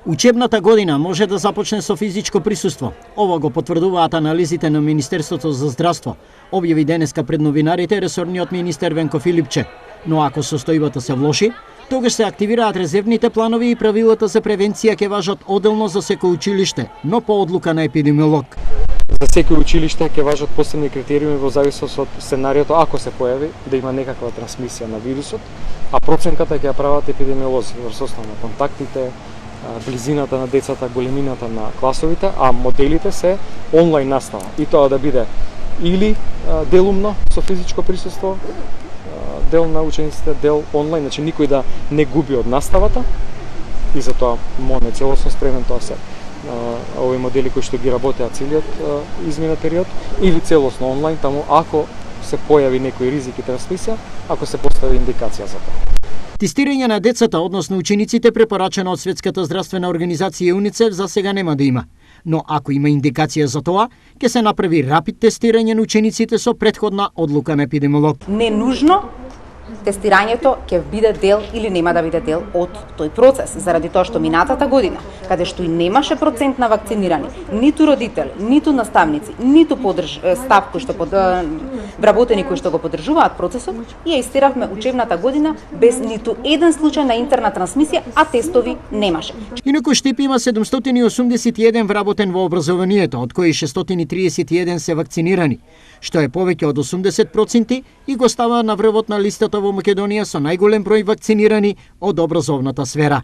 Учебната година може да започне со физичко присуство. Ова го потврдуваат анализите на Министерството за здравство. Објави денеска пред новинарите ресорниот министер Венко Филипче. Но ако состојбата се влоши, тогаш се активираат резервните планови и правилата за превенција ќе важат оделно за секој училиште, но по одлука на епидемиолог. За секој училиште ќе важат посебни критериуми во зависност од сценариото, ако се појави да има некаква трансмисија на вирусот, а проценката ќе ја прават епидемиолози врз основа на контактите, близината на децата, големината на класовите, а моделите се онлайн настава. И тоа да биде или делумно со физичко присуство, дел на учениците, дел онлайн, значи никој да не губи од наставата, и затоа МОН е целосно спремен, тоа се овои модели кои што ги работеа целиот изминат период, или целосно онлайн, таму ако се појави некој ризик и трансмисија, ако се постави индикација за тоа. Тестирање на децата, односно учениците, препорачено од Светската здравствена организација УНИЦЕФ, за сега нема да има. Но ако има индикација за тоа, ќе се направи рапид тестирање на учениците со претходна одлука на епидемиолог. Не нужно тестирањето ќе биде дел или нема да биде дел од тој процес, заради тоа што минатата година, каде што и немаше процент на вакцинирани, ниту родители, ниту наставници, ниту став кои што вработени кои што го поддржуваат процесот, ја истеравме учебната година без ниту еден случај на интерна трансмисија, а тестови немаше. Инаку Штип има 781 вработен во образованието, од кои 631 се вакцинирани, што е повеќе од 80% и го става на врвот на листата во Македонија со најголем број вакцинирани од образовната сфера.